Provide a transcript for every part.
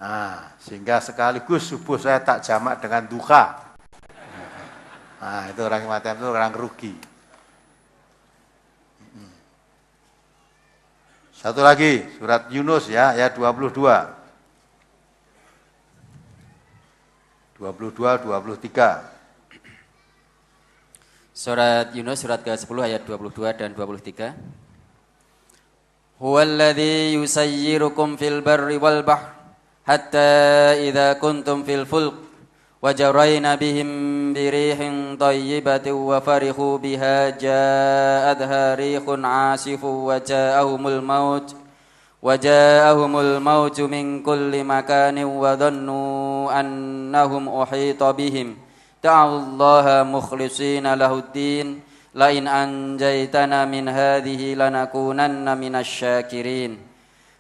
Nah, sehingga sekaligus subuh saya tak jamak dengan duha. Nah, itu orang kematian itu orang rugi. Satu lagi, surat Yunus ya, ayat 22. 22, 23. Surat Yunus surat ke-10 ayat 22 dan 23. Huwallazi yusayyirukum fil barri wal bahr hatta idza kuntum fil fulk wajarayna bihim birihin thayyibatin wa farihu biha ja'adha rihun 'asifun wa ja'ahumul maut min kulli makanin wa dhannu annahum uhita bihim ta'allaha mukhlishina lahuddin la in anjaytana min hadhihi lanakunanna minasy syakirin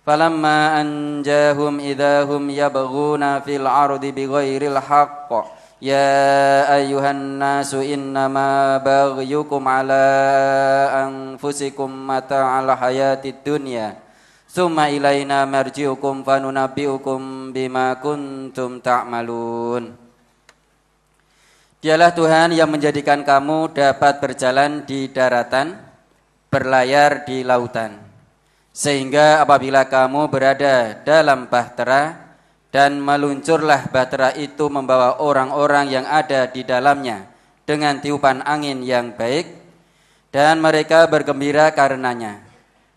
falamma anjahum idahum yabghuna fil ardi bighairil haqq ya ayyuhan nasu innama baghyukum ala anfusikum mata'al hayatid dunya summa ilaina marji'ukum fanunabbi'ukum bima kuntum ta'malun. Dialah Tuhan yang menjadikan kamu dapat berjalan di daratan, berlayar di lautan. Sehingga apabila kamu berada dalam bahtera dan meluncurlah bahtera itu membawa orang-orang yang ada di dalamnya dengan tiupan angin yang baik dan mereka bergembira karenanya.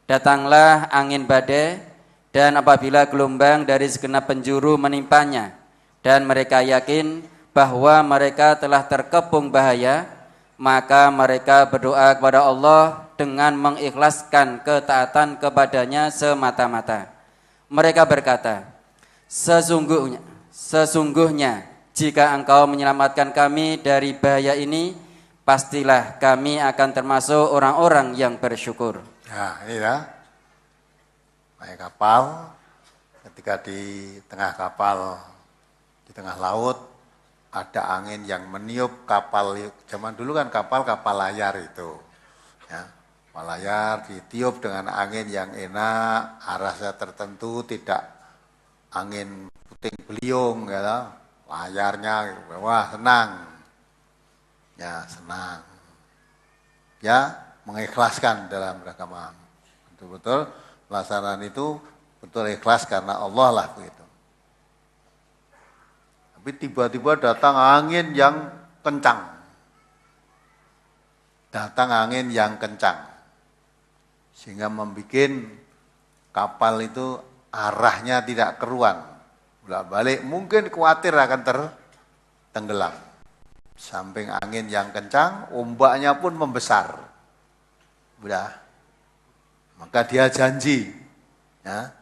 Datanglah angin badai dan apabila gelombang dari segenap penjuru menimpanya dan mereka yakin bahwa mereka telah terkepung bahaya, maka mereka berdoa kepada Allah dengan mengikhlaskan ketaatan kepadanya semata-mata. Mereka berkata, sesungguhnya jika engkau menyelamatkan kami dari bahaya ini, pastilah kami akan termasuk orang-orang yang bersyukur. Nah, inilah naik kapal, ketika di tengah kapal, di tengah laut, ada angin yang meniup kapal. Zaman dulu kan kapal layar itu, ya, kapal layar ditiup dengan angin yang enak, arahnya tertentu, tidak angin puting beliung, ya, layarnya, wah senang, ya senang, ya mengikhlaskan dalam beragama, betul-betul pelaksanaan itu betul ikhlas karena Allah lah begitu. Tapi tiba-tiba datang angin yang kencang. Sehingga membuat kapal itu arahnya tidak keruan. Bolak-balik mungkin khawatir akan tenggelam. Samping angin yang kencang, ombaknya pun membesar. Udah. Maka dia janji, ya,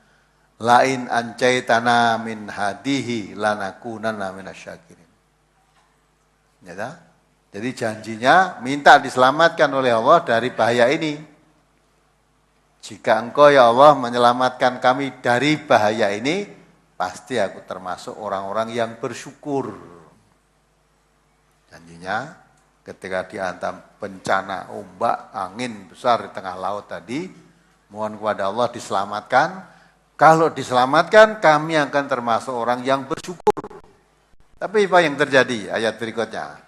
lain ancaitana min hadihi lanakunanna minasyakirin. Ya, jadi janjinya minta diselamatkan oleh Allah dari bahaya ini. Jika engkau ya Allah menyelamatkan kami dari bahaya ini, pasti aku termasuk orang-orang yang bersyukur. Janjinya ketika dihantam bencana ombak, angin besar di tengah laut tadi, mohon kepada Allah diselamatkan. Kalau diselamatkan, kami akan termasuk orang yang bersyukur. Tapi apa yang terjadi? Ayat berikutnya.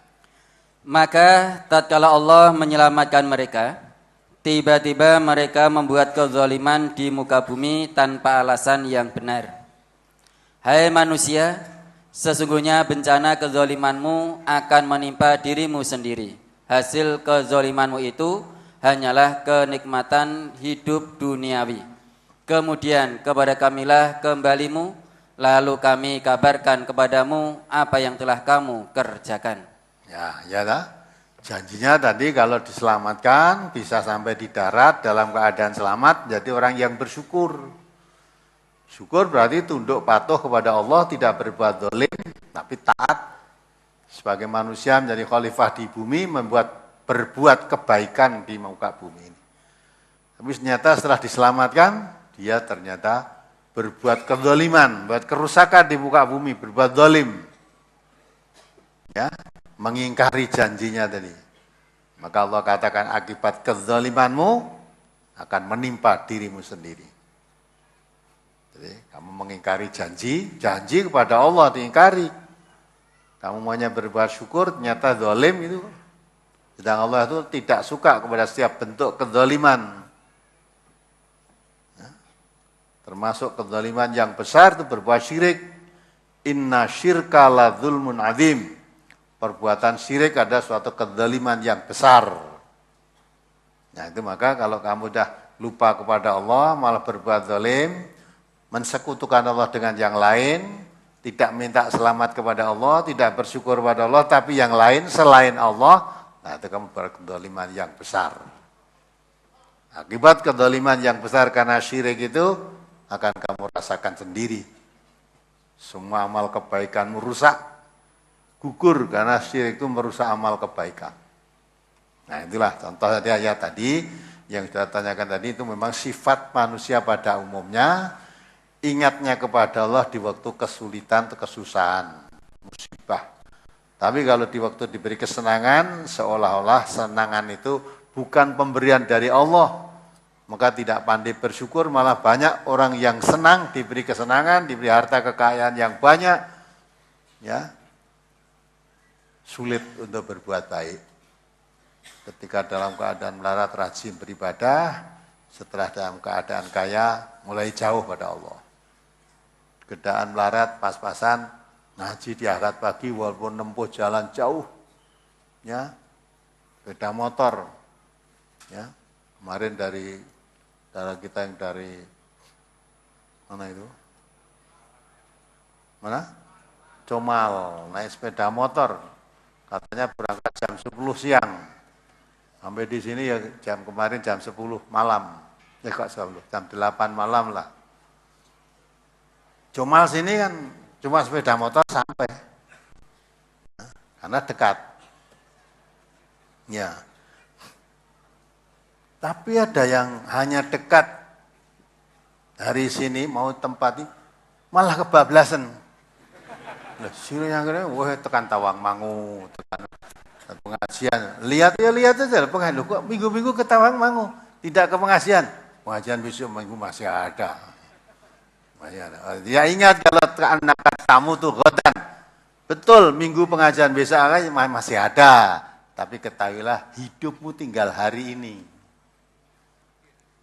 Maka tatkala Allah menyelamatkan mereka, tiba-tiba mereka membuat kezaliman di muka bumi tanpa alasan yang benar. Hai manusia, sesungguhnya bencana kezalimanmu akan menimpa dirimu sendiri. Hasil kezalimanmu itu hanyalah kenikmatan hidup duniawi. Kemudian kepada kamilah kembalimu, lalu kami kabarkan kepadamu apa yang telah kamu kerjakan. Ya lah. Janjinya tadi kalau diselamatkan bisa sampai di darat dalam keadaan selamat, jadi orang yang bersyukur. Syukur berarti tunduk patuh kepada Allah, tidak berbuat zalim, tapi taat sebagai manusia menjadi khalifah di bumi, berbuat kebaikan di muka bumi ini. Tapi ternyata setelah diselamatkan, dia ternyata berbuat kezaliman, buat kerusakan di muka bumi, berbuat zalim. Ya, mengingkari janjinya tadi. Maka Allah katakan akibat kezalimanmu akan menimpa dirimu sendiri. Jadi kamu mengingkari janji kepada Allah diingkari. Kamu maunya berbuat syukur, ternyata zalim itu. Sedang Allah itu tidak suka kepada setiap bentuk kezaliman. Ya. Termasuk kezaliman yang besar itu berbuat syirik. Inna syirka la dzulmun adzim. Perbuatan syirik ada suatu kezaliman yang besar. Nah itu maka kalau kamu sudah lupa kepada Allah, malah berbuat zalim, mensekutukan Allah dengan yang lain, tidak minta selamat kepada Allah, tidak bersyukur kepada Allah, tapi yang lain selain Allah, nah itu kamu berkezaliman yang besar. Akibat kezaliman yang besar karena syirik itu akan kamu rasakan sendiri. Semua amal kebaikanmu rusak, gugur karena syirik itu merusak amal kebaikan. Nah itulah contoh tadi ayat tadi yang sudah tanyakan tadi itu memang sifat manusia pada umumnya ingatnya kepada Allah di waktu kesulitan atau kesusahan, musibah. Tapi kalau di waktu diberi kesenangan seolah-olah senangan itu bukan pemberian dari Allah, maka tidak pandai bersyukur, malah banyak orang yang senang diberi kesenangan, diberi harta kekayaan yang banyak, ya sulit untuk berbuat baik. Ketika dalam keadaan melarat rajin beribadah, setelah dalam keadaan kaya mulai jauh pada Allah. Keadaan melarat pas-pasan ngaji di akad pagi walaupun nempuh jalan jauh, ya sepeda motor, ya kemarin dari kita yang dari mana itu? Mana? Comal, naik sepeda motor, katanya berangkat jam 10 siang. Sampai di sini ya kemarin jam 10 malam. Kok 10, jam 8 malam lah. Comal sini kan cuma sepeda motor sampai. Karena dekat. Ya. Tapi ada yang hanya dekat dari sini mau tempat ini malah kebablasan. Lah sini yang kene wah tekan Tawangmangu, tekan pengajian. Lihat aja pengajian kok minggu-minggu ke Tawangmangu, tidak ke pengajian. Pengajian besok minggu masih ada. Masih ada. Ya ingat kalau anak tamu tuh godan. Betul, minggu pengajian besok masih ada. Tapi ketahuilah hidupmu tinggal hari ini.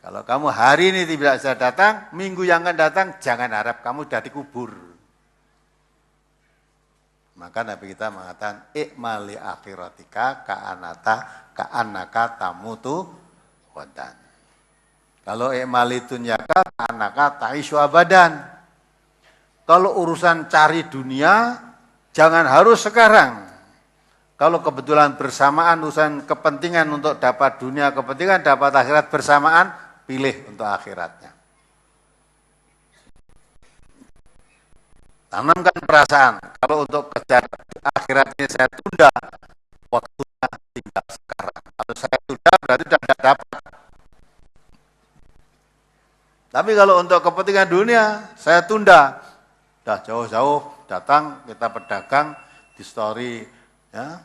Kalau kamu hari ini tidak bisa datang, minggu yang akan datang jangan harap kamu sudah dikubur. Maka Nabi kita mengatakan ikmali akhiratika ka'annaka tamutu wadan. Kalau ikmali dunyaka ka'annaka ta'isyu abadan. Kalau urusan cari dunia jangan harus sekarang. Kalau kebetulan bersamaan urusan kepentingan untuk dapat dunia, kepentingan dapat akhirat bersamaan, pilih untuk akhiratnya. Tanamkan perasaan, kalau untuk kejar akhirat ini saya tunda, waktunya tinggal sekarang. Kalau saya tunda berarti sudah tidak dapat. Tapi kalau untuk kepentingan dunia, saya tunda. Sudah jauh-jauh datang, kita pedagang di story, ya,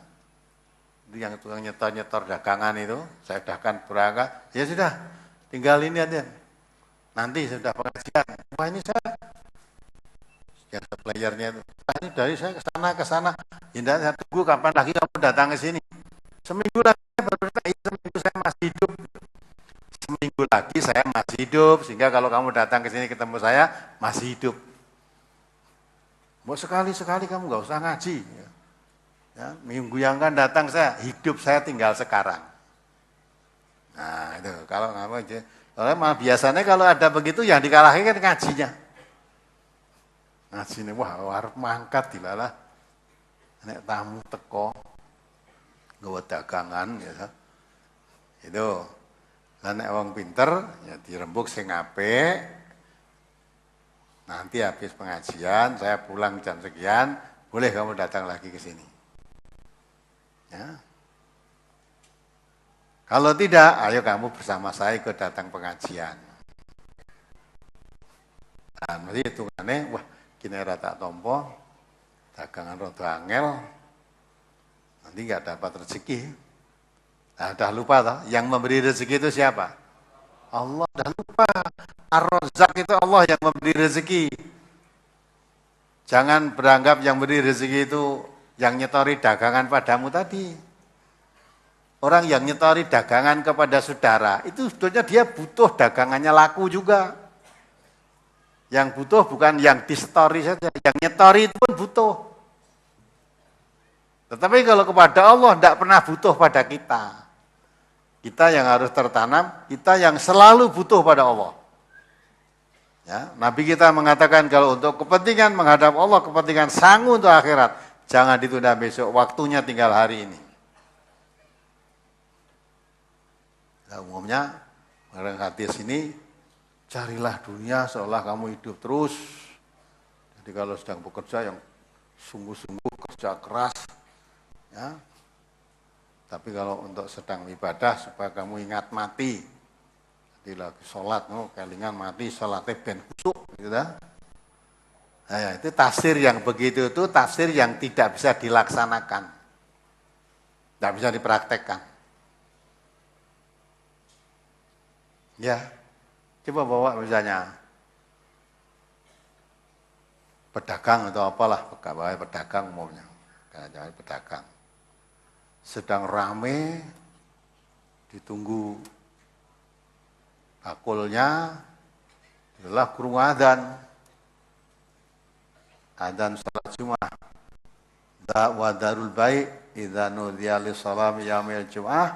yang tukang nyetor-nyetor dagangan itu, saya dagangkan berangkat, ya sudah, tinggal ini aja. Nanti sudah pengajian, wah ini saya yang playernya itu, ini dari saya ke sana, tidak saya tunggu kapan lagi kamu datang ke sini. Seminggu lagi seminggu saya masih hidup. Seminggu lagi saya masih hidup, sehingga kalau kamu datang ke sini ketemu saya masih hidup. Mau sekali-sekali kamu nggak usah ngaji. Ya, minggu yang akan datang saya hidup saya tinggal sekarang. Nah itu kalau nggak mau aja. Soalnya biasanya kalau ada begitu yang dikalahin kan ngajinya. Ngaji ini, wah harus mangkat dilalah. Nek tamu teko, gawe dagangan, gitu. Itu. Lah nek wong pinter, ya dirembuk sing apik. Nanti habis pengajian, saya pulang jam sekian, boleh kamu datang lagi ke sini. Ya. Kalau tidak, ayo kamu bersama saya ikut datang pengajian. Nah, mesti hitungannya, wah, kini rata tompo, dagangan rada angel, nanti nggak dapat rezeki. Nah, udah lupa toh, yang memberi rezeki itu siapa? Allah. Dan lupa, Ar-Razzaq itu Allah yang memberi rezeki. Jangan beranggap yang beri rezeki itu yang nyetori dagangan padamu tadi. Orang yang nyetori dagangan kepada saudara, itu sebetulnya dia butuh dagangannya laku juga. Yang butuh bukan yang disetori saja, yang nyetori itu pun butuh. Tetapi kalau kepada Allah tidak pernah butuh pada kita. Kita yang harus tertanam, kita yang selalu butuh pada Allah. Ya, Nabi kita mengatakan kalau untuk kepentingan menghadap Allah, kepentingan sangu untuk akhirat, jangan ditunda besok, waktunya tinggal hari ini. Nah, umumnya, mengenai hadis ini, carilah dunia seolah kamu hidup terus. Jadi kalau sedang bekerja yang sungguh-sungguh kerja keras, ya. Tapi kalau untuk sedang ibadah supaya kamu ingat mati. Jadi lagi sholat, kelingan mati, sholatnya ben khusuk, gitu dah. Nah, itu tafsir yang begitu itu tafsir yang tidak bisa dilaksanakan, tidak bisa dipraktekkan. Ya, coba bawa misalnya pedagang atau apalah, pegawai pedagang umumnya, jangan pedagang, sedang rame, ditunggu bakulnya adalah kurung adzan salat Jumat. Wa darul bai' idza nudiya lis salam yaumil jumu'ah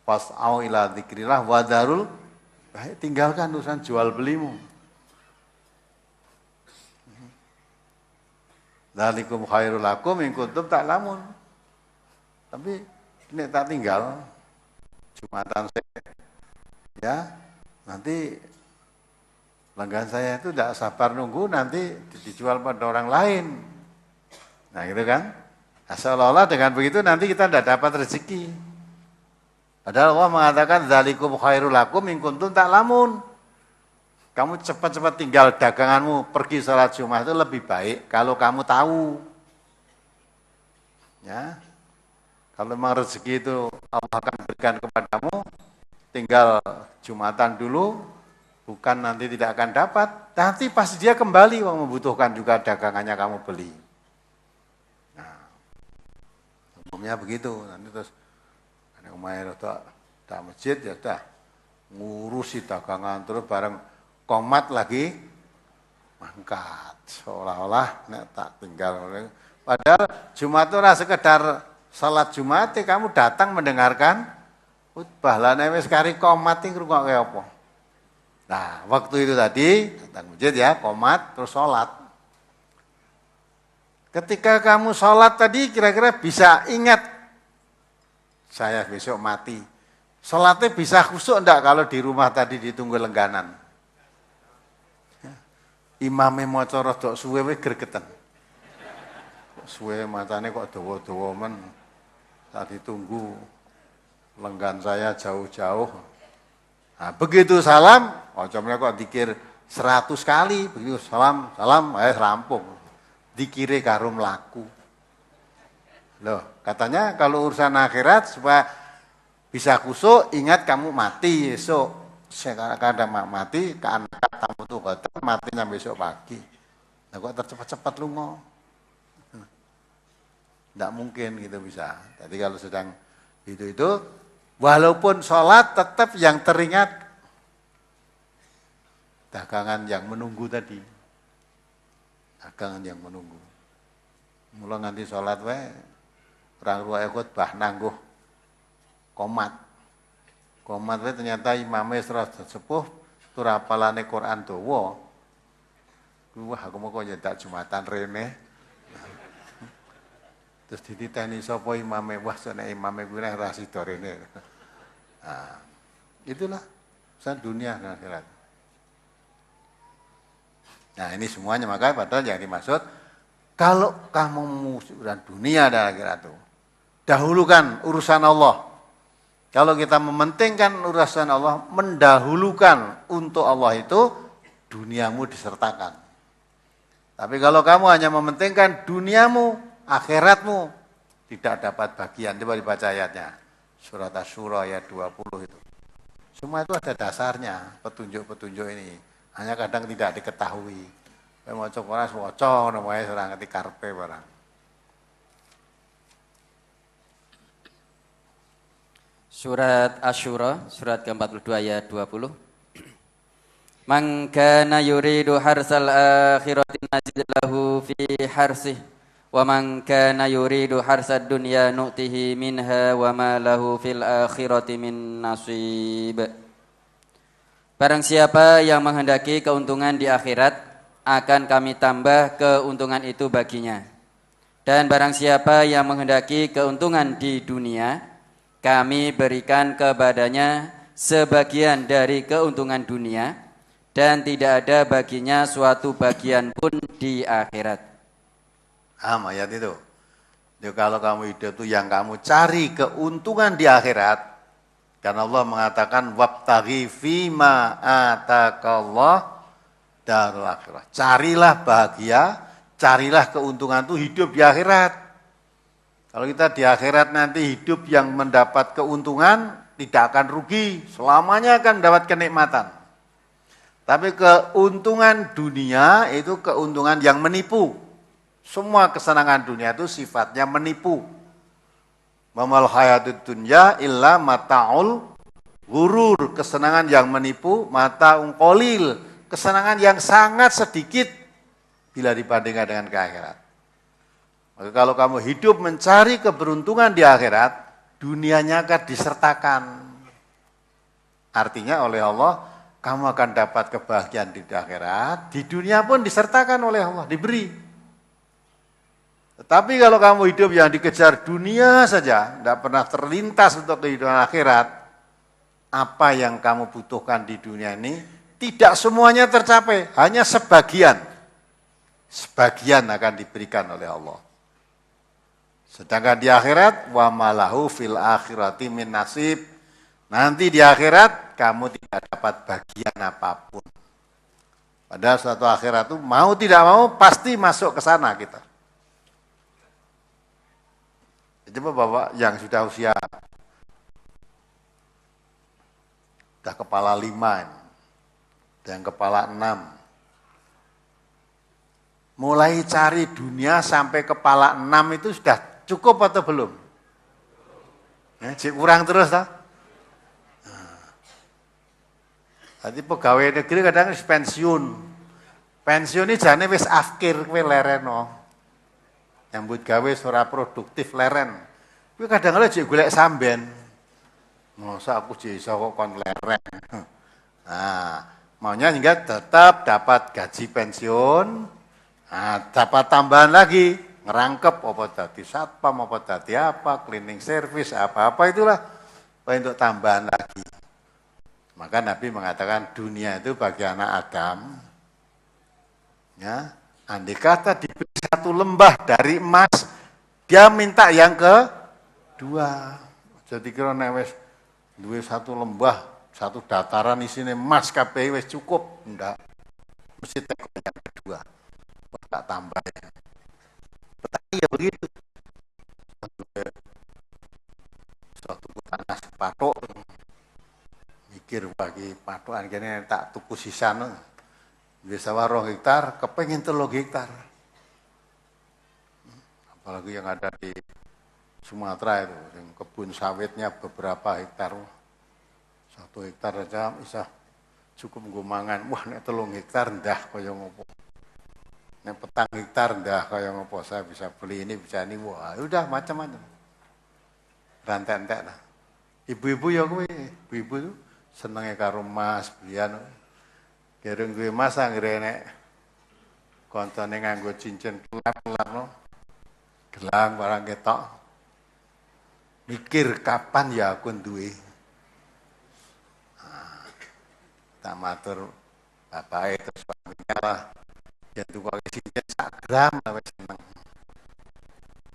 fas'au ila dzikrillah wa darul bai', tinggalkan urusan jual belimu. Dzalikum khairul lakum in kuntum ta'lamun. Tapi ini tak tinggal Jumatan saya, ya. Nanti langganan saya itu tidak sabar nunggu, nanti dijual pada orang lain. Nah gitu kan. Nah, seolah-olah dengan begitu nanti kita tidak dapat rezeki. Padahal Allah mengatakan dzalikum khairul lakum in kuntum ta'lamun. Kamu cepat-cepat tinggal daganganmu, pergi salat Jumat itu lebih baik kalau kamu tahu. Ya. Kalau memang rezeki itu Allah akan berikan kepadamu, tinggal Jumatan dulu, bukan nanti tidak akan dapat, nanti pasti dia kembali membutuhkan juga dagangannya kamu beli. Nah, umumnya begitu. Nanti terus ada kemarin tak masjid ya dah ngurusi dagangan terus bareng komat lagi mangkat, seolah-olah nek tak tinggal. Padahal Jumat itu ora sekedar salat Jumat, kamu datang mendengarkan khutbah, lah nek wis kari komat iki ngrungokke apa? Nah, waktu itu tadi datang masjid ya, komat terus salat. Ketika kamu salat tadi kira-kira bisa ingat saya besok mati. Salatnya bisa khusyuk enggak kalau di rumah tadi ditunggu lengganan? Imame maca rada suwe wis gregeten. Suwe macane kok dawa-dawa men. Saat ditunggu lenggan saya jauh-jauh. Nah, begitu salam, ocomnya kok dikir 100 kali, begitu salam, rampung. Dikire karo mlaku. Loh, katanya kalau urusan akhirat supaya bisa kusuk, ingat kamu mati esok. Kadang mati, ke anak tamu tuh matinya besok pagi. Nah, kok tercepat-cepat lungo? Tidak mungkin gitu bisa. Jadi kalau sedang itu walaupun sholat tetap yang teringat dagangan yang menunggu tadi. Dagangan yang menunggu. Mula nganti sholat orang ruwaya khutbah nangguh komat. Komat ternyata imamnya serasa sepuh tur apalane Quran dawa. Wah aku mau kok nyedak Jumatan rene. Terus dititeni sapa imame, wah nek imame kuwi ora sida rene. Nah, itulah urusan dunia dan akhirat. Nah, ini semuanya makanya padahal yang dimaksud kalau kamu urusan dunia dan akhirat itu dahulukan urusan Allah. Kalau kita mementingkan urusan Allah, mendahulukan untuk Allah itu duniamu disertakan. Tapi kalau kamu hanya mementingkan duniamu, akhiratmu tidak dapat bagian. Coba dibaca ayatnya. Surat Asy-Syura ayat 20 itu. Semua itu ada dasarnya, petunjuk-petunjuk ini. Hanya kadang tidak diketahui. Mau cokoras, namanya seorang ngerti karpe barang. Surat Asy-Syura, surat ke-42 ayat 20. Man kana yuridu harsal akhirati nazid lahu fi harsih wa man kana yuridu harsad dunya nu'tihi minha wa ma lahu fil akhirati min nasib. Barang siapa yang menghendaki keuntungan di akhirat, akan kami tambah keuntungan itu baginya. Dan barang siapa yang menghendaki keuntungan di dunia, kami berikan kepadanya sebagian dari keuntungan dunia, dan tidak ada baginya suatu bagian pun di akhirat. Ayat itu. Jadi kalau kamu hidup itu yang kamu cari keuntungan di akhirat, karena Allah mengatakan wabtaghi fima atakallah darul akhirah. Carilah bahagia, carilah keuntungan itu hidup di akhirat. Kalau kita di akhirat nanti hidup yang mendapat keuntungan, tidak akan rugi, selamanya akan mendapat kenikmatan. Tapi keuntungan dunia itu keuntungan yang menipu. Semua kesenangan dunia itu sifatnya menipu. Mamal hayatud dunya illa mata'ul ghurur, kesenangan yang menipu, mata'un qalil, kesenangan yang sangat sedikit bila dibandingkan dengan akhirat. Maka kalau kamu hidup mencari keberuntungan di akhirat, dunianya akan disertakan. Artinya oleh Allah, kamu akan dapat kebahagiaan di akhirat, di dunia pun disertakan oleh Allah, diberi. Tetapi kalau kamu hidup yang dikejar dunia saja, tidak pernah terlintas untuk kehidupan akhirat, apa yang kamu butuhkan di dunia ini, tidak semuanya tercapai, hanya sebagian. Sebagian akan diberikan oleh Allah. Sedangkan di akhirat, wa malahu fil akhirati min nasib. Nanti di akhirat, kamu tidak dapat bagian apapun. Padahal suatu akhirat itu mau tidak mau, pasti masuk ke sana kita. Coba Bapak yang sudah usia sudah kepala 5 dan kepala 6, mulai cari dunia sampai kepala 6 itu sudah cukup atau belum? Kurang terus tak? Tadi pegawai negeri kadang pensiun. Pensiun ini jane wis afkir kowe lereno. Nyambut gawe ora produktif leren. Kuwi kadang-kadang jek golek samben. Masa aku jek iso kok kon leren. Nah, maunya hingga tetap dapat gaji pensiun. Nah, dapat tambahan lagi, ngerangkep apa dadi satpam, apa dadi apa, cleaning service, apa-apa itulah untuk tambahan lagi. Maka Nabi mengatakan dunia itu bagi anak Adam, ya, andai kata diberi satu lembah dari emas, dia minta yang kedua. Jadi kira wis duwe satu lembah, satu dataran isine emas kabeh wis cukup, ndak. Mesti teko yang kedua. Tak tambah ya. Petani ya begitu. Suatu tanah sepatok, mikir bagi patokan kene tak tuku sisan. Bisa 2 hektar, kepengen 3 hektar. Apalagi yang ada di Sumatera itu, yang kebun sawitnya beberapa hektar. 1 hektar aja bisa cukup nggo mangan. Wah, nek 3 hektar ndah kaya ngopo. Nek 4 hektar ndah kaya ngopo, saya bisa beli ini, bisa ini. Wah, udah macam-macam. Rantek-entek lah. Ibu-ibu ya kowe, ibu-ibu itu senenge karo emas, belian. Gerung gue mas anggere nek koncone nganggo cincin kelap-kelap no. Gelang barang ketok. Mikir kapan ya aku duwe. Nah, tak matur bapake terus suaminya lah. Ya tukang cincin 1 gram lah wis seneng.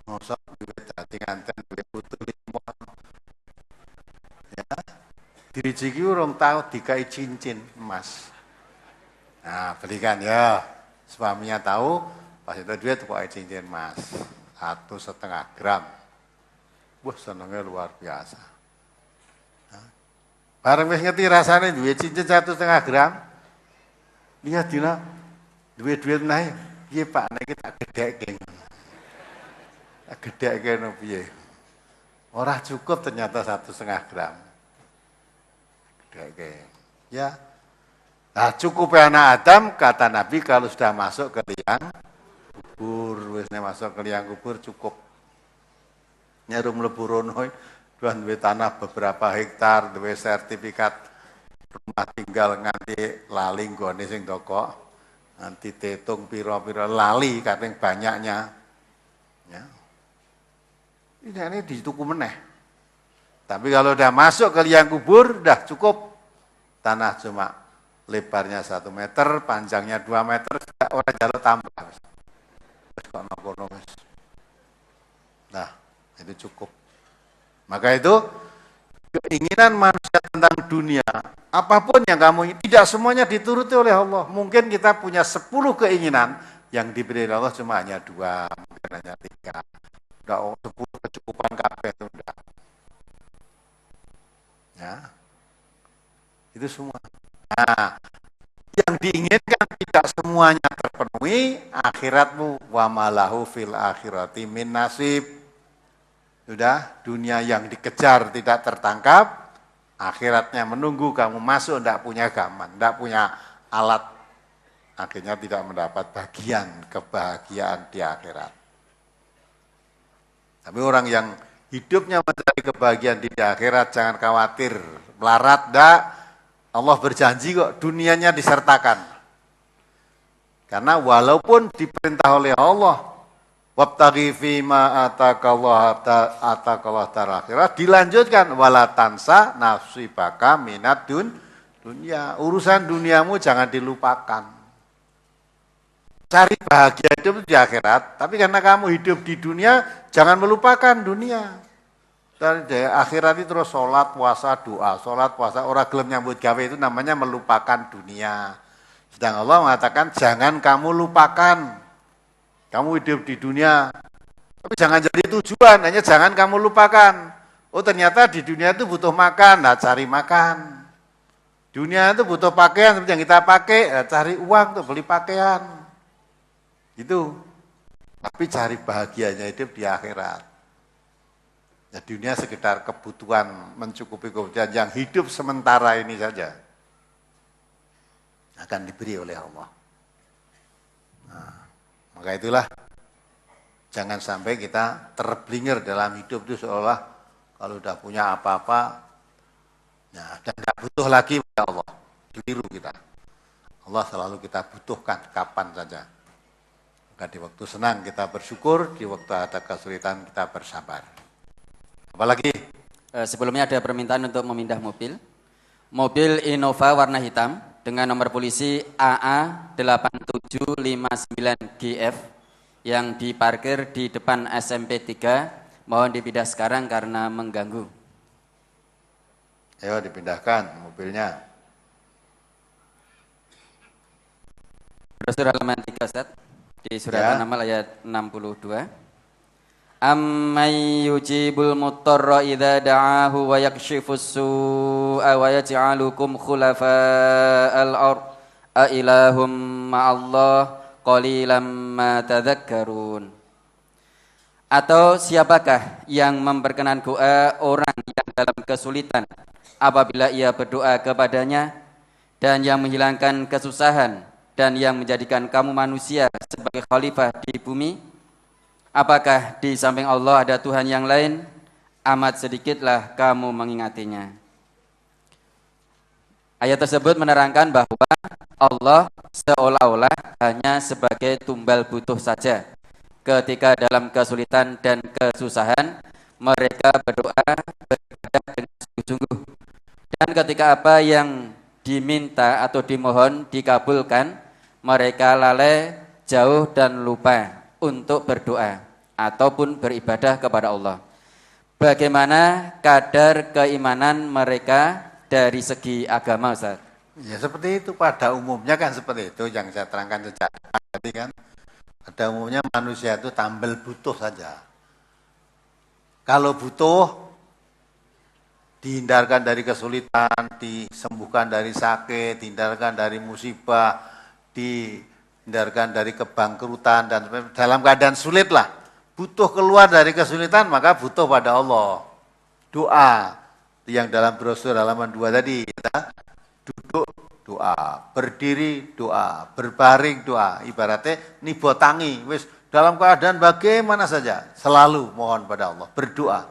Mosok duwe dadi nganten duwe putu 5. Ya. Direjeki urung tau dikai cincin emas. Nah, belikan ya. Suaminya tahu, pas itu duit pakai cincin emas 1,5 gram. Wah, senangnya luar biasa. Nah, Bareng wis ngerti rasane duwe cincin 1,5 gram. Iya dina duwe duit menahe. Piye Pak nek tak gedhekke. Tak gedhekke no piye? Ora cukup ternyata 1,5 gram. Gedhekke. Ya. Nah, cukup anak Adam kata Nabi kalau sudah masuk ke liang kubur, wis masuk ke liang kubur cukup. Nyeru mlebu rono duwe tanah beberapa hektar, duwe sertifikat rumah tinggal nganti lali nggone sing toko, nganti tetung pira-pira lali kating banyaknya. Ya. Ini dituku meneh. Tapi kalau udah masuk ke liang kubur, udah cukup. Tanah cuma lebarnya 1 meter, panjangnya 2 meter, orang jalur tambah. Nah, itu cukup. Maka itu keinginan manusia tentang dunia, apapun yang kamu ingin, tidak semuanya dituruti oleh Allah. Mungkin kita punya 10 keinginan, yang diberi Allah cuma hanya 2, mungkin hanya 3. Udah 10 kecukupan kabeh itu udah. Ya. Itu semua. Nah, yang diinginkan tidak semuanya terpenuhi, akhiratmu wa malahu fil akhirati min nasib. Sudah, dunia yang dikejar tidak tertangkap, akhiratnya menunggu kamu masuk, tidak punya gaman, tidak punya alat, akhirnya tidak mendapat bagian kebahagiaan di akhirat. Tapi orang yang hidupnya mencari kebahagiaan di akhirat, jangan khawatir, melarat, tidak. Allah berjanji kok, dunianya disertakan. Karena walaupun diperintah oleh Allah, wabtaghi fima atakallah akhirat, dilanjutkan wala tansa nasibaka minad dunya. Urusan duniamu jangan dilupakan. Cari bahagia hidup di akhirat, tapi karena kamu hidup di dunia, jangan melupakan dunia. Dari akhirat itu terus sholat, puasa, doa, sholat, puasa, orang gelem nyambut gawe itu namanya melupakan dunia. Sedang Allah mengatakan jangan kamu lupakan. Kamu hidup di dunia, tapi jangan jadi tujuan, hanya jangan kamu lupakan. Oh ternyata di dunia itu butuh makan, nah cari makan. Dunia itu butuh pakaian, seperti yang kita pakai, nah, cari uang untuk beli pakaian. Itu. Tapi cari bahagianya hidup di akhirat. Ya, dunia sekedar kebutuhan, mencukupi kebutuhan yang hidup sementara ini saja. Akan diberi oleh Allah. Nah. Maka itulah, jangan sampai kita terblinger dalam hidup itu seolah kalau udah punya apa-apa, ya, dan tidak butuh lagi ya Allah, keliru kita. Allah selalu kita butuhkan kapan saja. Maka di waktu senang kita bersyukur, di waktu ada kesulitan kita bersabar. Apalagi? Sebelumnya ada permintaan untuk memindah mobil. Mobil Innova warna hitam dengan nomor polisi AA 8759GF yang diparkir di depan SMP 3, mohon dipindah sekarang karena mengganggu. Ayo dipindahkan mobilnya. Surah halaman 3 Ustaz, di surah An-Naml ayat 62. Amman yujibul muttarra idza da'ahu wa yakshifus su'a wa yaj'alukum khulafa'al ard a ilahum ma'allah qalilan ma tadhakkarun. Atau siapakah yang memperkenan doa orang yang dalam kesulitan apabila ia berdoa kepadanya, dan yang menghilangkan kesusahan dan yang menjadikan kamu manusia sebagai khalifah di bumi? Apakah di samping Allah ada Tuhan yang lain? Amat sedikitlah kamu mengingatinya. Ayat tersebut menerangkan bahwa Allah seolah-olah hanya sebagai tumbal butuh saja. Ketika dalam kesulitan dan kesusahan, mereka berdoa, beribadah dengan sungguh-sungguh. Dan ketika apa yang diminta atau dimohon dikabulkan, mereka lalai, jauh dan lupa untuk berdoa ataupun beribadah kepada Allah. Bagaimana kadar keimanan mereka dari segi agama, Ustaz? Ya seperti itu, pada umumnya kan seperti itu yang saya terangkan sejak tadi kan. Pada umumnya manusia itu tambal butuh saja. Kalau butuh dihindarkan dari kesulitan, disembuhkan dari sakit, dihindarkan dari musibah, dihindarkan dari kebangkrutan, dan dalam keadaan sulit lah, butuh keluar dari kesulitan, maka butuh pada Allah. Doa, yang dalam brosur halaman 2 tadi, kita duduk doa, berdiri doa, berbaring doa, ibaratnya nibotangi, wis dalam keadaan bagaimana saja, selalu mohon pada Allah, berdoa,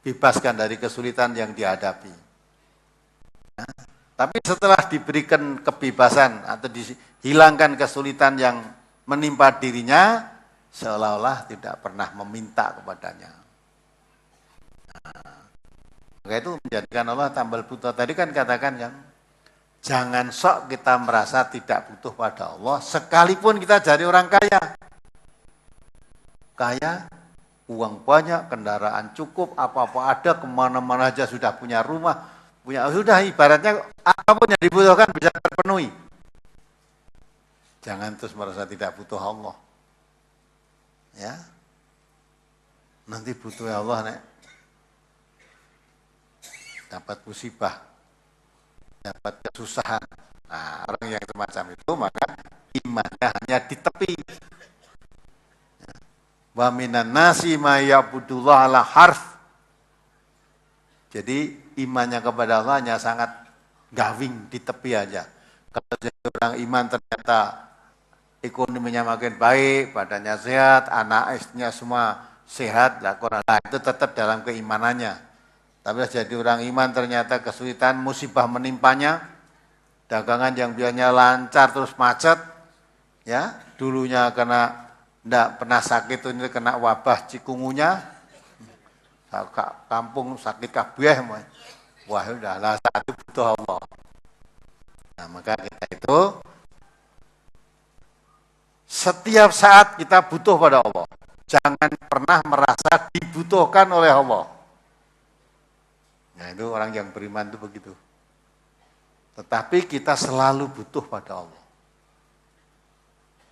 bebaskan dari kesulitan yang dihadapi. Nah, tapi setelah diberikan kebebasan atau dihilangkan kesulitan yang menimpa dirinya, seolah-olah tidak pernah meminta kepadanya. Nah, maka itu menjadikan Allah tambal buta. Tadi kan katakan kan, jangan sok kita merasa tidak butuh pada Allah, sekalipun kita jadi orang kaya. Kaya, uang banyak, kendaraan cukup, apa-apa ada, kemana-mana aja sudah punya rumah, sudah ibaratnya apapun yang dibutuhkan bisa terpenuhi. Jangan terus merasa tidak butuh Allah. Ya, nanti butuh Allah nek dapat musibah, dapat kesusahan. Nah, orang yang semacam itu maka imannya hanya di tepi. Wa minan nasi ma ya'budullah ala harf. Jadi imannya kepada Allah hanya sangat gawing di tepi aja. Kalau jadi orang iman ternyata ekonominya makin baik, badannya sehat, anak istrinya semua sehat, lah itu tetap dalam keimanannya. Tapi jadi orang iman ternyata kesulitan, musibah menimpanya, dagangan yang biasanya lancar terus macet, ya dulunya kena ndak pernah sakit, ini kena wabah cikungunya, kampung sakit kabeh, wah udah lah saat itu butuh Allah. Nah maka kita itu setiap saat kita butuh pada Allah, jangan pernah merasa dibutuhkan oleh Allah. Nah itu orang yang beriman itu begitu. Tetapi kita selalu butuh pada Allah.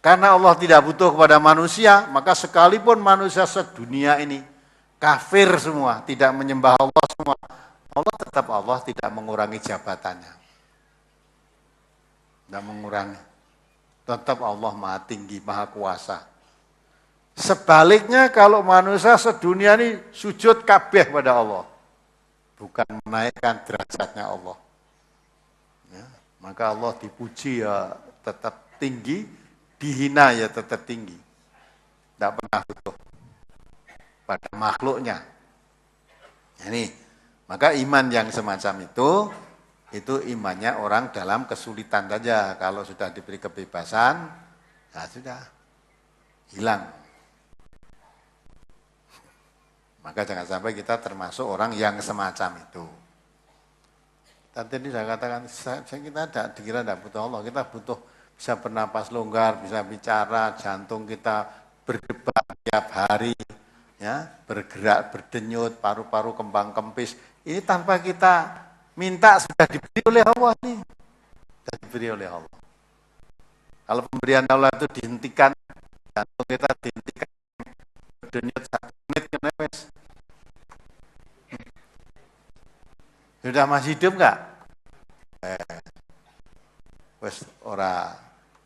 Karena Allah tidak butuh kepada manusia, maka sekalipun manusia sedunia ini kafir semua, tidak menyembah Allah semua, Allah tidak mengurangi jabatannya. Tidak mengurangi. Tetap Allah Maha Tinggi, Maha Kuasa. Sebaliknya kalau manusia sedunia ini sujud kabeh pada Allah, bukan menaikkan derajatnya Allah. Ya, maka Allah dipuji ya tetap tinggi, dihina ya tetap tinggi. Tidak pernah butuh pada makhluknya. Ini, maka iman yang semacam itu imannya orang dalam kesulitan saja. Kalau sudah diberi kebebasan, ya sudah hilang. Maka jangan sampai kita termasuk orang yang semacam itu. Tadi saya katakan, kita dikira tidak butuh Allah, kita butuh bisa bernapas longgar, bisa bicara, jantung kita berdebar tiap hari, ya, bergerak, berdenyut, paru-paru kembang kempis. Ini tanpa kita minta sudah diberi oleh Allah nih, sudah diberi oleh Allah. Kalau pemberian Allah itu dihentikan, jantung kita dihentikan, berdenyut 1 menit, kenapa? Sudah masih hidup enggak? Wes ora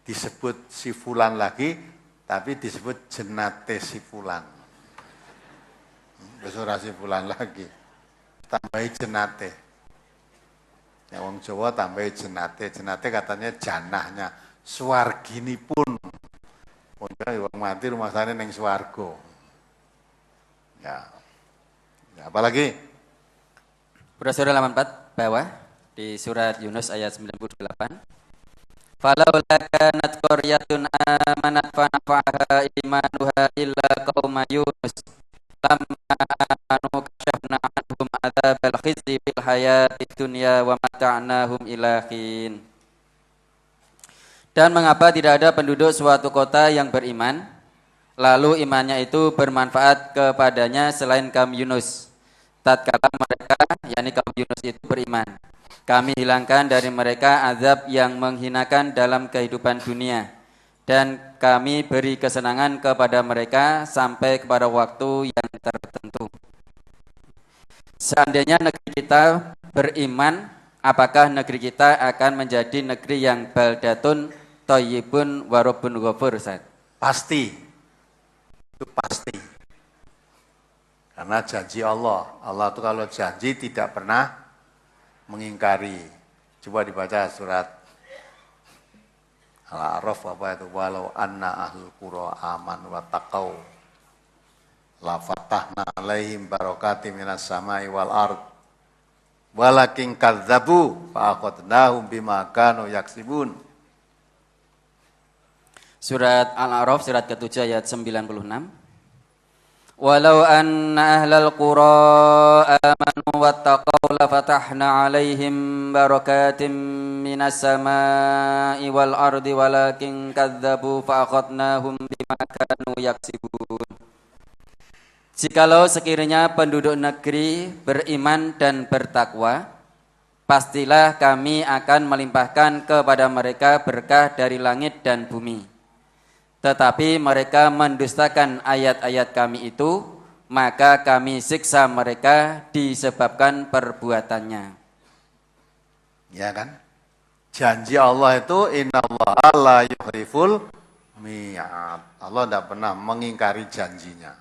disebut si fulan lagi, tapi disebut jenate si fulan. Wes ora si fulan lagi. Tambahi jenate. Ya wong Jawa tambahi jenate. Jenate katanya janahnya, swarginipun. Wong mati rumah sana ning swarga. Ya. Ya apalagi? Surah halaman 4 bawah di surat Yunus ayat 98. Falaula kanat qaryatun amanat fa nafa'aha imanuha illa qauma Yunus lamma amanu kashafna anhum adzabal khizyi fil hayatid dunya wa mata'nahum ila hin. Dan mengapa tidak ada penduduk suatu kota yang beriman lalu imannya itu bermanfaat kepadanya selain kaum Yunus? Tatkala mereka, yakni kaum Yunus itu beriman, kami hilangkan dari mereka azab yang menghinakan dalam kehidupan dunia, dan kami beri kesenangan kepada mereka sampai kepada waktu yang tertentu. Seandainya negeri kita beriman, apakah negeri kita akan menjadi negeri yang baldatun thayyibun wa rabbun ghafur, Ustaz? Pasti, itu pasti. Karena janji Allah. Allah itu kalau janji tidak pernah mengingkari. Coba dibaca surat Al-A'raf apa itu? Walau anna ahlul qura aman wa taqau la fatahna alaihim barakati minas samai wal ard walakin kadzabu fa akhadnahum bima kanu yaksibun. Surat Al-A'raf surat ke-7 ayat 96. Walau anna ahlal qura amanu wattaqau la fatahna alaihim barakatim minas samai wal ardi walakin kadzabu fa akhadnahum bima kanu yaksibun. Jikalau sekiranya penduduk negeri beriman dan bertakwa, pastilah kami akan melimpahkan kepada mereka berkah dari langit dan bumi. Tetapi mereka mendustakan ayat-ayat kami itu, maka kami siksa mereka disebabkan perbuatannya. Ya kan? Janji Allah itu innallaha la yukhliful mi'ad. Allah tidak pernah mengingkari janjinya.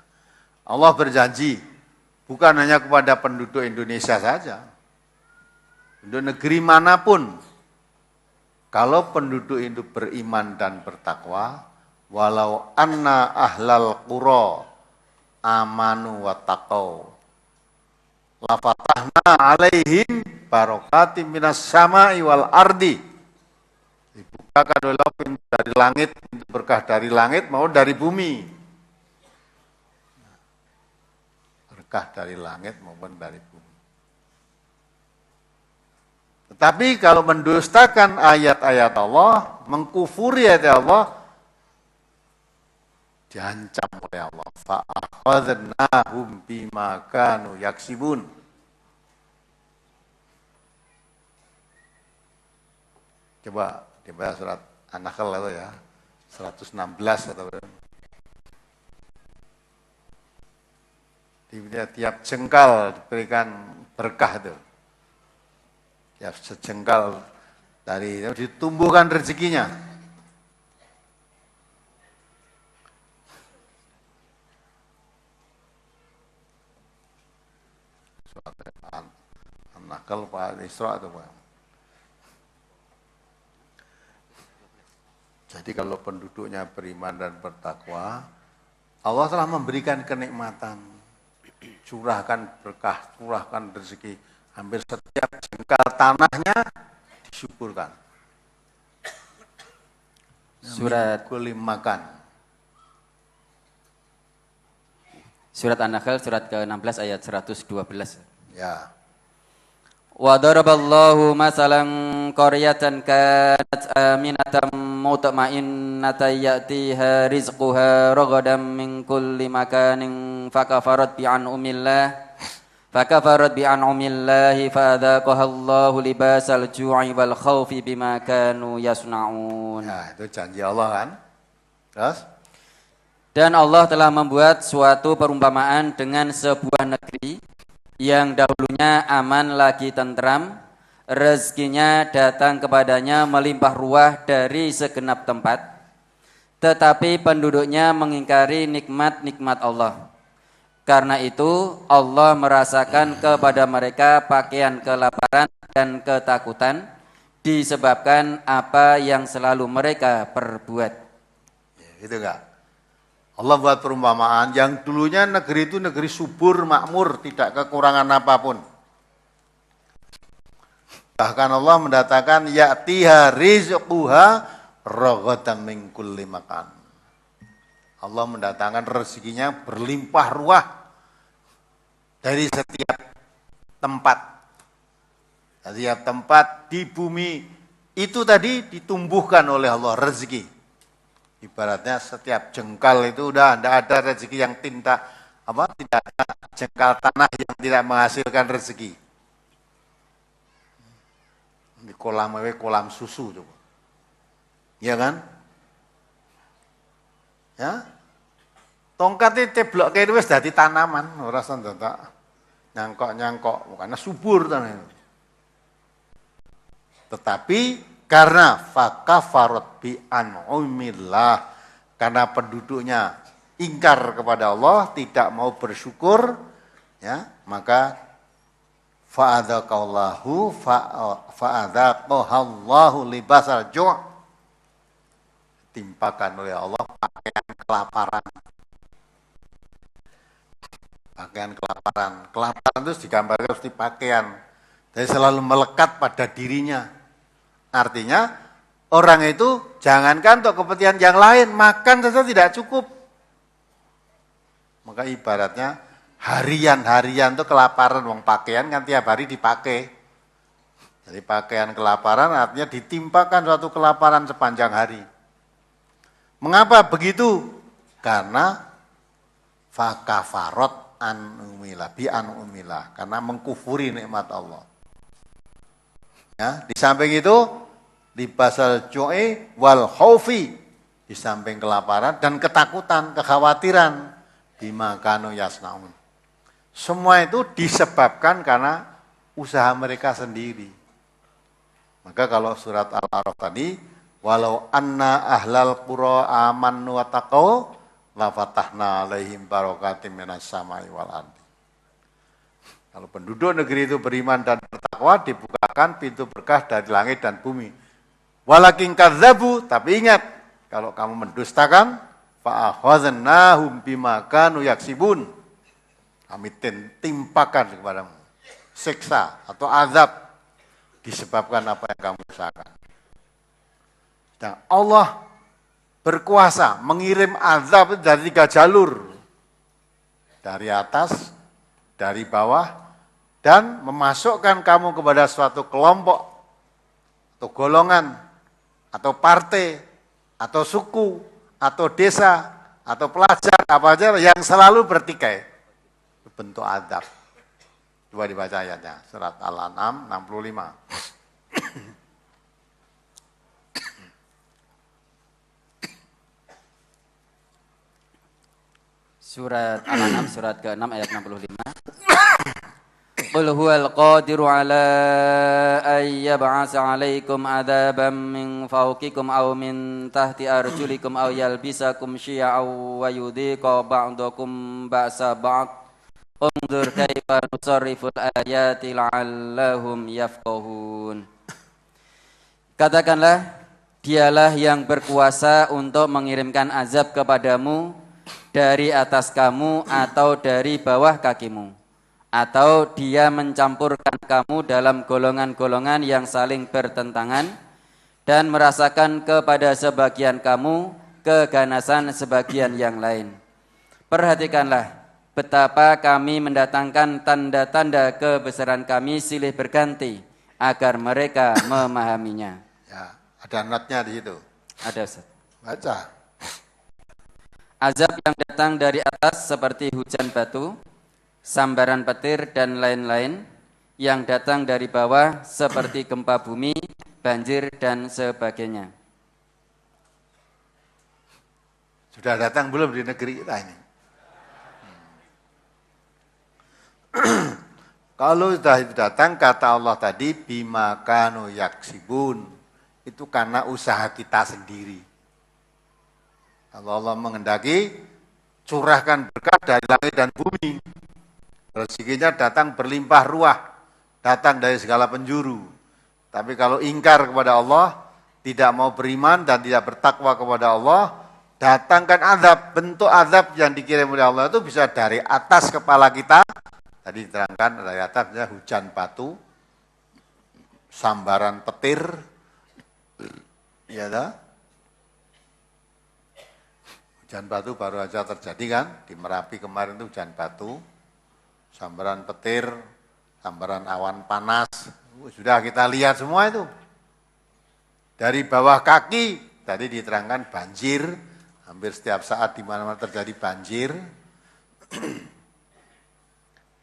Allah berjanji bukan hanya kepada penduduk Indonesia saja. Penduduk negeri manapun. Kalau penduduk itu beriman dan bertakwa, walau anna ahlal qura amanu wa taqau la fatahna alaihim barakatim minas samai wal ardi. Dibukakan oleh Allah pintu dari langit, pintu berkah dari langit maupun dari bumi. Berkah dari langit maupun dari bumi. Tetapi kalau mendustakan ayat-ayat Allah, mengkufuri ayat Allah, diancam oleh Allah. Fa'akhadnahum bima kanu yaksibun. Coba dibaca surat An-Nahl itu ya, 116 atau tiap jengkal diberikan berkah itu. Tiap sejengkal dari ditumbuhkan rezekinya. Surat An-Nahl Pak Isra itu Pak. Jadi kalau penduduknya beriman dan bertakwa, Allah telah memberikan kenikmatan. Curahkan berkah, curahkan rezeki. Hampir setiap jengkal tanahnya disyukurkan. Surat kulim makan. Surat An-Nahl surat ke-16 ayat 112. Ya. Wa daraballahu masalan qaryatan kanat aminatan mutma'innatan ya'tiha rizquha ragadan min kulli makanin fakafarat bi'an'umillahi fadzaqaha Allahu libasal ju'i wal khaufi bima kanu yasna'un. Ya, itu janji Allah kan. Terus? Dan Allah telah membuat suatu perumpamaan dengan sebuah negeri yang dahulunya aman lagi tentram, rezekinya datang kepadanya melimpah ruah dari segenap tempat, tetapi penduduknya mengingkari nikmat-nikmat Allah. Karena itu Allah merasakan kepada mereka pakaian kelaparan dan ketakutan disebabkan apa yang selalu mereka perbuat. Ya, gitu enggak? Allah buat perumpamaan yang dulunya negeri itu negeri subur, makmur, tidak kekurangan apapun. Bahkan Allah mendatangkan ya'tiha rizquha ragadan min kulli makan. Allah mendatangkan rezekinya berlimpah ruah dari setiap tempat. Setiap tempat di bumi itu tadi ditumbuhkan oleh Allah rezeki. Ibaratnya setiap jengkal itu udah tidak ada rezeki yang tidak ada jengkal tanah yang tidak menghasilkan rezeki. Di kolam susu coba. Iya kan? Ya. Tongkat ini ceblok kayak wis dadi tanaman, ora usah ndak. nyangkok, karena subur tanah itu. Tetapi karena fakafarat bi an'umillah, karena penduduknya ingkar kepada Allah, tidak mau bersyukur, ya, maka fa'adzaqahallahu libasal ju', timpakan oleh Allah pakaian kelaparan. Pakaian kelaparan. Kelaparan itu digambarkan seperti pakaian. Jadi selalu melekat pada dirinya. Artinya orang itu jangankan untuk kepentingan yang lain, makan saja tidak cukup. Maka ibaratnya harian itu kelaparan, wong pakaian kan tiap hari dipakai. Jadi pakaian kelaparan artinya ditimpakan suatu kelaparan sepanjang hari. Mengapa begitu? Karena fakafarot bi an'umillah, karena mengkufuri nikmat Allah. Ya, di samping itu libasal ju'i wal khaufi, di samping kelaparan dan ketakutan, kekhawatiran, bima kanu yasnaun. Semua itu disebabkan karena usaha mereka sendiri. Maka kalau surat Al-A'raf tadi, walau anna ahlal qura amanu wa taqaw la fatahna alaihim barakatim minas samai wal ardi. Kalau penduduk negeri itu beriman dan bertakwa, dibukakan pintu berkah dari langit dan bumi. Walakin kadzabu, tapi ingat, kalau kamu mendustakan, fa'akhadnahum bima kanu yaksibun. Kami timpakan kepadamu siksa atau azab disebabkan apa yang kamu usahakan. Dan Allah berkuasa mengirim azab dari 3 jalur. Dari atas, dari bawah, dan memasukkan kamu kepada suatu kelompok, atau golongan, atau partai, atau suku, atau desa, atau pelajar, apa aja yang selalu bertikai. Bentuk azab. Coba dibaca ayatnya, surat Al-An'am 65. Surat Al-An'am surat ke-6 ayat 65. Qul huwal qadiru ala ay yab'asa 'alaikum 'adzaban min fawqikum aw min tahti arjulikum aw yalbisakum syi'an wa yudhiqa ba'dakum ba'sa ba'd. Unzur kaifa nusarriful ayati la'allahum yafqahun. Katakanlah, dialah yang berkuasa untuk mengirimkan azab kepadamu dari atas kamu atau dari bawah kakimu, atau dia mencampurkan kamu dalam golongan-golongan yang saling bertentangan dan merasakan kepada sebagian kamu keganasan sebagian yang lain. Perhatikanlah betapa kami mendatangkan tanda-tanda kebesaran kami silih berganti agar mereka memahaminya. Ya, ada notnya di situ. Ada, Ustaz. Baca. Azab yang datang dari atas seperti hujan batu, sambaran petir dan lain-lain, yang datang dari bawah seperti gempa bumi, banjir dan sebagainya. Sudah datang belum di negeri kita ini? Kalau sudah itu datang, kata Allah tadi, bima kanu yaksibun, itu karena usaha kita sendiri. Kalau Allah menghendaki, curahkan berkah dari langit dan bumi. Rezekinya datang berlimpah ruah, datang dari segala penjuru. Tapi kalau ingkar kepada Allah, tidak mau beriman dan tidak bertakwa kepada Allah, datangkan azab. Bentuk azab yang dikirim oleh Allah itu bisa dari atas kepala kita. Tadi diterangkan dari atasnya hujan batu, sambaran petir, ya dah. Hujan batu baru aja terjadi kan, di Merapi kemarin itu hujan batu, sambaran petir, sambaran awan panas, sudah kita lihat semua itu. Dari bawah kaki, tadi diterangkan banjir, hampir setiap saat di mana-mana terjadi banjir.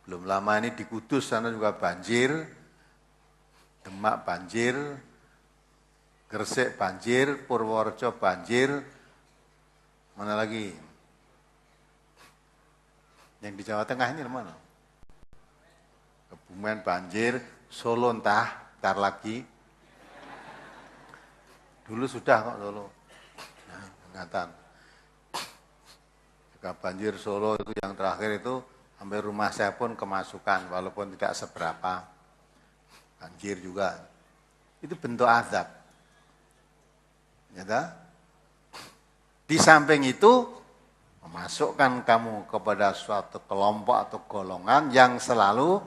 Belum lama ini di Kudus sana juga banjir, Demak banjir, Gresik banjir, Purworejo banjir, mana lagi? Yang di Jawa Tengah ini mana? Kebumen banjir, Solo ntar lagi. Dulu sudah kok Solo. Nah, ingatan. Jika banjir Solo itu yang terakhir itu, hampir rumah saya pun kemasukan, walaupun tidak seberapa. Banjir juga. Itu bentuk azab. Ya, di samping itu, memasukkan kamu kepada suatu kelompok atau golongan yang selalu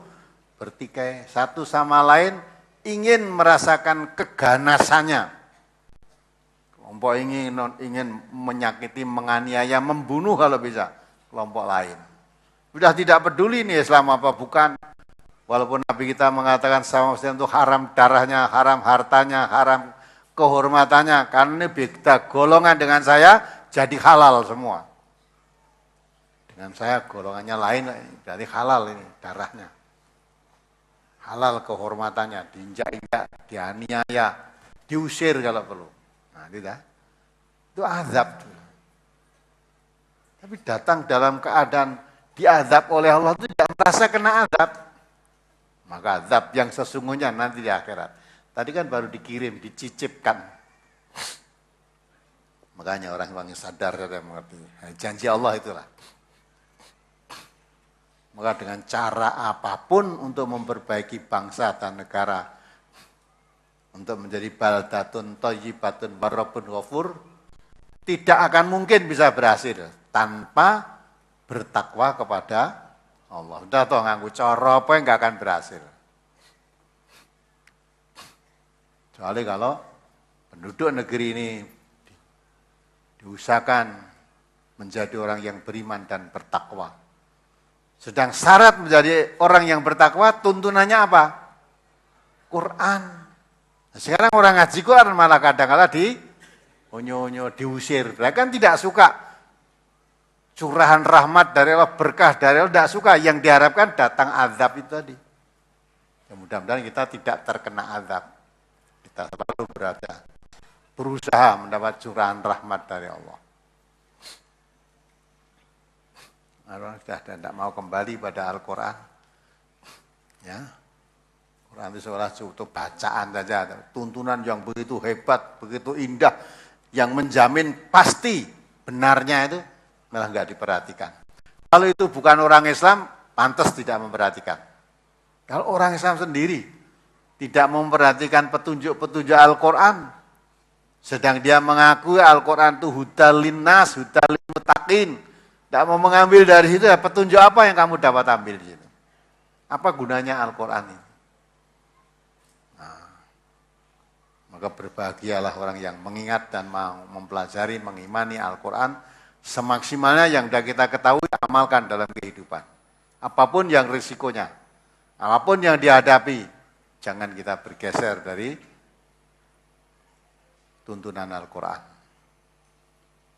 bertikai satu sama lain, ingin merasakan keganasannya. Kelompok ingin menyakiti, menganiaya, membunuh kalau bisa kelompok lain. Sudah tidak peduli ini Islam apa bukan. Walaupun Nabi kita mengatakan sama Muslim itu haram darahnya, haram hartanya, haram kehormatannya. Karena ini beda golongan dengan saya jadi halal semua. Dengan saya golongannya lain, berarti halal ini darahnya. Halal kehormatannya, diinjak-injak, dianiaya, diusir kalau perlu. Nah, itu azab. Tapi datang dalam keadaan diazab oleh Allah itu tidak merasa kena azab. Maka azab yang sesungguhnya nanti di akhirat. Tadi kan baru dikirim, dicicipkan. Makanya orang yang sadar sudah mengerti. Janji Allah itulah. Maka dengan cara apapun untuk memperbaiki bangsa dan negara, untuk menjadi baldatun thayyibatun wa rabbun ghafur, tidak akan mungkin bisa berhasil tanpa bertakwa kepada Allah. Udah toh nganggu cara apa yang nggak akan berhasil. Kecuali kalau penduduk negeri ini diusahakan menjadi orang yang beriman dan bertakwa. Sedang syarat menjadi orang yang bertakwa, tuntunannya apa? Quran. Nah, sekarang orang ngaji Quran malah kadang-kadang onyo-onyo diusir. Mereka kan tidak suka curahan rahmat dari Allah, berkah dari Allah, tidak suka. Yang diharapkan datang azab itu tadi. Ya, mudah-mudahan kita tidak terkena azab. Kita selalu berusaha mendapat curahan rahmat dari Allah. Orang sudah tidak mau kembali pada Al-Quran. Ya, Quran itu seolah cukup bacaan saja, tuntunan yang begitu hebat, begitu indah, yang menjamin pasti benarnya itu malah nggak diperhatikan. Kalau itu bukan orang Islam, pantas tidak memperhatikan. Kalau orang Islam sendiri tidak memperhatikan petunjuk-petunjuk Al-Quran, sedang dia mengakui Al-Quran itu hudal linnas, hudal lil muttaqin, tidak mau mengambil dari situ, ya petunjuk apa yang kamu dapat ambil di situ? Apa gunanya Al-Quran ini? Nah, maka berbahagialah orang yang mengingat dan mau mempelajari, mengimani Al-Quran, semaksimalnya yang sudah kita ketahui, amalkan dalam kehidupan. Apapun yang risikonya, apapun yang dihadapi, jangan kita bergeser dari tuntunan Al-Quran.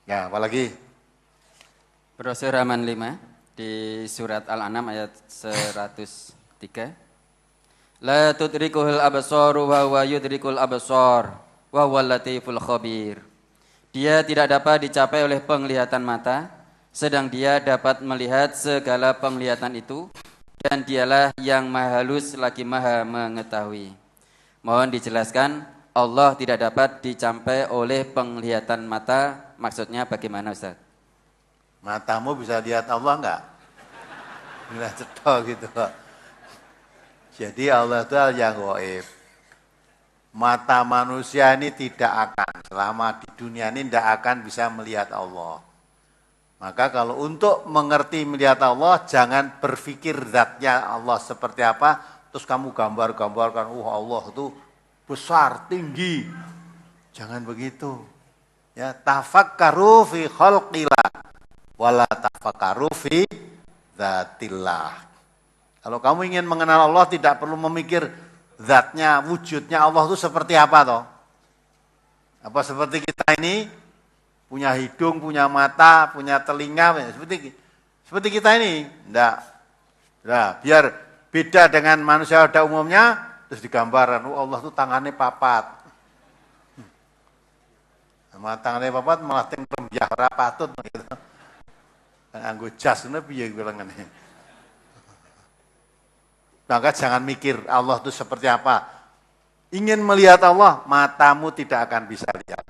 Ya, apalagi? Brosur halaman 5 di surat Al-An'am ayat 103. La tudrikuhul absaru wa huwa yudrikul absar wa huwal latiful khabir. Dia tidak dapat dicapai oleh penglihatan mata, sedang dia dapat melihat segala penglihatan itu, dan dialah yang maha halus lagi maha mengetahui. Mohon dijelaskan, Allah tidak dapat dicapai oleh penglihatan mata, maksudnya bagaimana Ustaz? Matamu bisa lihat Allah enggak? Bila cetok gitu. Jadi Allah itu yang gaib. Mata manusia ini tidak akan, selama di dunia ini tidak akan bisa melihat Allah. Maka kalau untuk mengerti melihat Allah, jangan berpikir zatnya Allah seperti apa, terus kamu gambar-gambarkan, Allah itu besar, tinggi. Jangan begitu. Ya, tafakkaru fi khalqillah wala tafakkaru fi dzatillah. Kalau kamu ingin mengenal Allah, tidak perlu memikir zatnya, wujudnya Allah itu seperti apa toh? Apa seperti kita ini punya hidung, punya mata, punya telinga, seperti kita ini? Enggak. Nah, biar beda dengan manusia pada umumnya, terus digambarkan, Allah itu tangannya papat. Sama tangannya papat malah ting rembyah ora patut gitu. Anggo jas ngono piye kuwi lengene. Maka jangan mikir Allah itu seperti apa. Ingin melihat Allah, matamu tidak akan bisa lihat.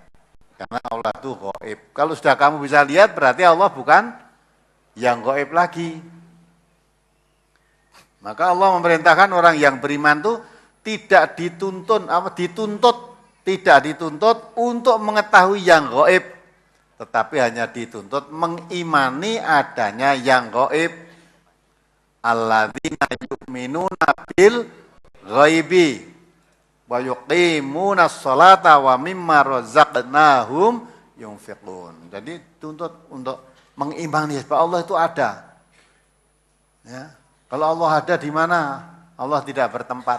Karena Allah itu gaib. Kalau sudah kamu bisa lihat, berarti Allah bukan yang gaib lagi. Maka Allah memerintahkan orang yang beriman itu tidak tidak dituntut untuk mengetahui yang gaib, tetapi hanya dituntut mengimani adanya yang gaib. Alladzina yu'minuna bil ghaibi wa yuqimuna sholata wa mimma razaqnahum yunfiqun. Jadi tuntut untuk mengimani bahwa Allah itu ada. Ya. Kalau Allah ada di mana? Allah tidak bertempat.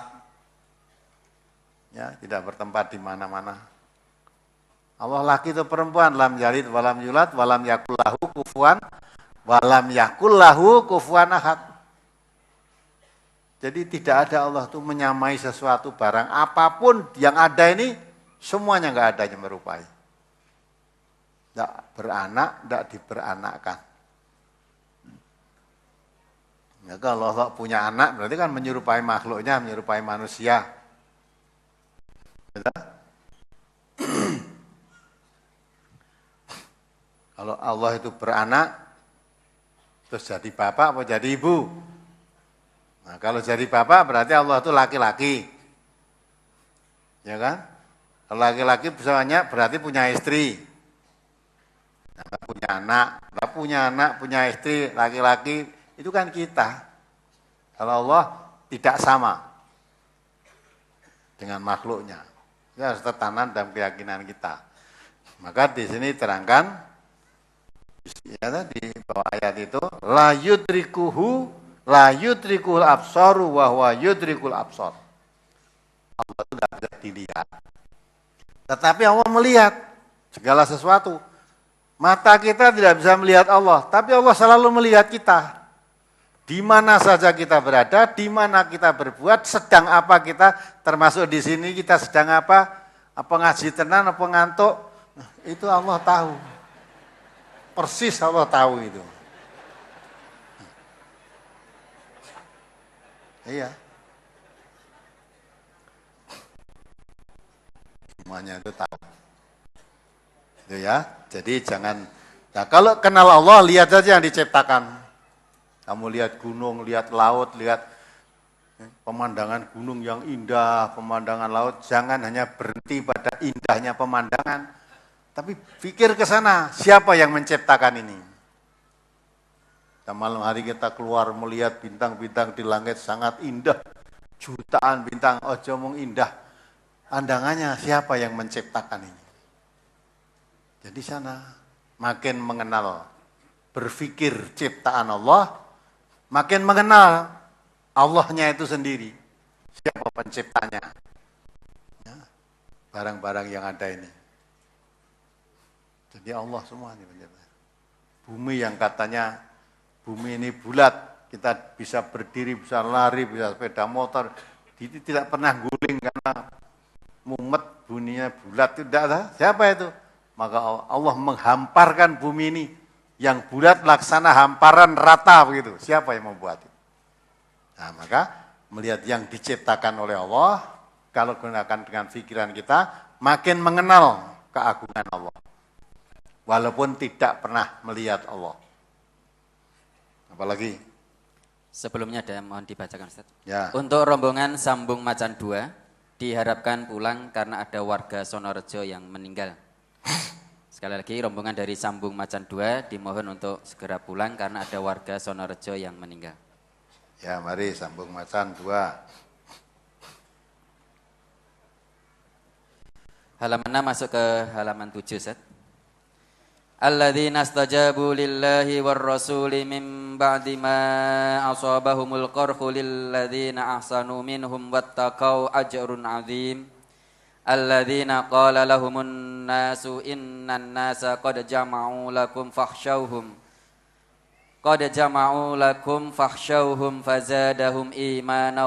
Ya, tidak bertempat di mana-mana. Allah laki itu perempuan, lam yalid walam yulad walam yakul lahu kufuwan ahad. Jadi tidak ada Allah itu menyamai sesuatu barang apapun yang ada ini semuanya enggak ada yang merupai. Tidak beranak, tidak diberanakkan. Ya, kalau Allah punya anak berarti kan menyerupai makhluknya, menyerupai manusia. Betul? Kalau Allah itu beranak, terus jadi bapak atau jadi ibu? Nah, kalau jadi bapak berarti Allah itu laki-laki. Ya kan? Kalau laki-laki berarti punya istri. Nah, punya anak, punya istri, laki-laki, itu kan kita. Kalau Allah tidak sama dengan makhluknya. Itu harus tertanam dalam keyakinan kita. Maka di sini terangkan, ya, di bawah ayat itu, la yudrikul absaru wa huwa yudrikul absar. Allah itu tidak bisa dilihat. Tetapi Allah melihat segala sesuatu. Mata kita tidak bisa melihat Allah, tapi Allah selalu melihat kita. Di mana saja kita berada, di mana kita berbuat, sedang apa kita, termasuk di sini kita sedang apa ngaji tenan, apa ngantuk, itu Allah tahu. Persis Allah tahu itu. Iya. Semuanya itu tahu. Itu ya. Jadi jangan, nah kalau kenal Allah, lihat saja yang diciptakan. Kamu lihat gunung, lihat laut, lihat pemandangan gunung yang indah, pemandangan laut. Jangan hanya berhenti pada indahnya pemandangan, tapi pikir ke sana, siapa yang menciptakan ini? Dan malam hari kita keluar melihat bintang-bintang di langit sangat indah. Jutaan bintang, ojo mung indah. Pandangannya siapa yang menciptakan ini? Jadi sana makin mengenal, berpikir ciptaan Allah, makin mengenal Allahnya itu sendiri. Siapa penciptanya? Ya, barang-barang yang ada ini. Jadi Allah semua ini pencipta. Bumi yang katanya bumi ini bulat, kita bisa berdiri, bisa lari, bisa sepeda motor, tidak pernah guling karena mumet, buminya bulat, tidak ada. Siapa itu? Maka Allah menghamparkan bumi ini yang bulat laksana hamparan rata begitu. Siapa yang membuat itu? Nah, maka melihat yang diciptakan oleh Allah, kalau gunakan dengan pikiran kita, makin mengenal keagungan Allah. Walaupun tidak pernah melihat Allah. Apalagi? Sebelumnya ada mohon dibacakan Ustaz. Ya. Untuk rombongan Sambung Macan 2 diharapkan pulang karena ada warga Sonorejo yang meninggal. Sekali lagi rombongan dari Sambung Macan 2 dimohon untuk segera pulang karena ada warga Sonorejo yang meninggal. Ya, mari Sambung Macan 2. Halaman 6 masuk ke halaman 7 Ustaz. Alladzina istajabu lillahi war rasuli min ba'di ma asabahumul qarhu lilladzina ahsanu minhum wattaqau ajrun azim. Alladzina qala lahumun nasu innan nasa qad jama'u lakum fakhshawhum fazadahum imana